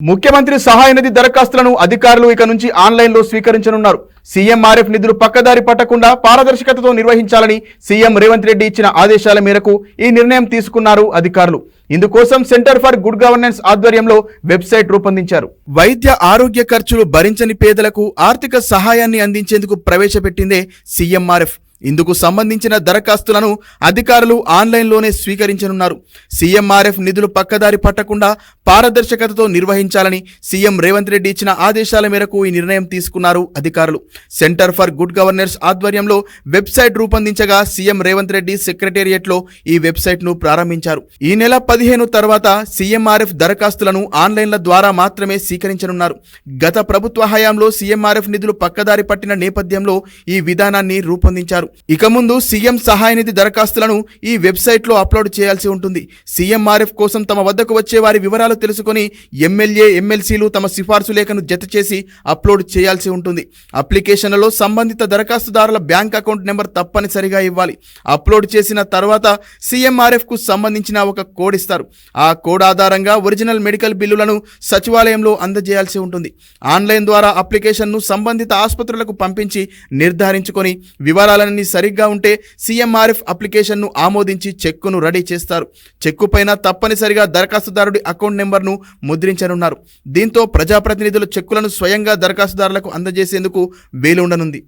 ముఖ్యమంత్రి సహాయ నిధి దరఖాస్తులను అధికారులు ఇక నుంచి ఆన్లైన్లో స్వీకరించనున్నారు. సీఎంఆర్ఎఫ్ నిధులు పక్కదారి పట్టకుండా పారదర్శకతతో నిర్వహించాలని సీఎం రేవంత్ రెడ్డి ఇచ్చిన ఆదేశాల మేరకు ఈ నిర్ణయం తీసుకున్నారు అధికారులు. ఇందుకోసం సెంటర్ ఫర్ గుడ్ గవర్నెన్స్ ఆధ్వర్యంలో వెబ్సైట్ రూపొందించారు. వైద్య ఆరోగ్య ఖర్చులు భరించని పేదలకు ఆర్థిక సహాయాన్ని అందించేందుకు ప్రవేశపెట్టిందే సీఎంఆర్ఎఫ్. ఇందుకు సంబంధించిన దరఖాస్తులను అధికారులు ఆన్లైన్లోనే స్వీకరించనున్నారు. సీఎంఆర్ఎఫ్ నిధులు పక్కదారి పట్టకుండా పారదర్శకతతో నిర్వహించాలని సీఎం రేవంత్ రెడ్డి ఇచ్చిన ఆదేశాల మేరకు ఈ నిర్ణయం తీసుకున్నారు అధికారులు. సెంటర్ ఫర్ గుడ్ గవర్నెన్స్ ఆధ్వర్యంలో వెబ్సైట్ రూపొందించగా సీఎం రేవంత్ రెడ్డి సెక్రటేరియట్లో ఈ వెబ్సైట్ను ప్రారంభించారు. ఈ నెల 15 తర్వాత సీఎంఆర్ఎఫ్ దరఖాస్తులను ఆన్లైన్ల ద్వారా మాత్రమే స్వీకరించనున్నారు. గత ప్రభుత్వ హయాంలో సీఎంఆర్ఎఫ్ నిధులు పక్కదారి పట్టిన నేపథ్యంలో ఈ విధానాన్ని రూపొందించారు. ఇక ముందు సీఎం సహాయ నిధి దరఖాస్తులను ఈ వెబ్సైట్లో అప్లోడ్ చేయాల్సి ఉంటుంది. సీఎంఆర్ఎఫ్ కోసం తమ వద్దకు వచ్చే వారి వివరాలు తెలుసుకొని ఎమ్మెల్యే ఎమ్మెల్సీలు తమ సిఫార్సు లేఖను జత చేసి అప్లోడ్ చేయాల్సి ఉంటుంది. అప్లికేషన్లలో సంబంధిత దరఖాస్తుదారుల బ్యాంక్ అకౌంట్ నెంబర్ తప్పనిసరిగా ఇవ్వాలి. అప్లోడ్ చేసిన తర్వాత సీఎంఆర్ఎఫ్ కు సంబంధించిన ఒక కోడ్ ఇస్తారు. ఆ కోడ్ ఆధారంగా ఒరిజినల్ మెడికల్ బిల్లులను సచివాలయంలో అందజేయాల్సి ఉంటుంది. ఆన్లైన్ ద్వారా అప్లికేషన్ను సంబంధిత ఆసుపత్రులకు పంపించి నిర్ధారించుకొని వివరాలను సరిగ్గా ఉంటే సీఎంఆర్ఎఫ్ అప్లికేషన్ను ఆమోదించి చెక్కును రెడీ చేస్తారు. చెక్కు పైన తప్పనిసరిగా దరఖాస్తుదారుడి అకౌంట్ నెంబర్ను ముద్రించనున్నారు. దీంతో ప్రజాప్రతినిధులు చెక్కులను స్వయంగా దరఖాస్తుదారులకు అందజేసేందుకు వీలు ఉండనుంది.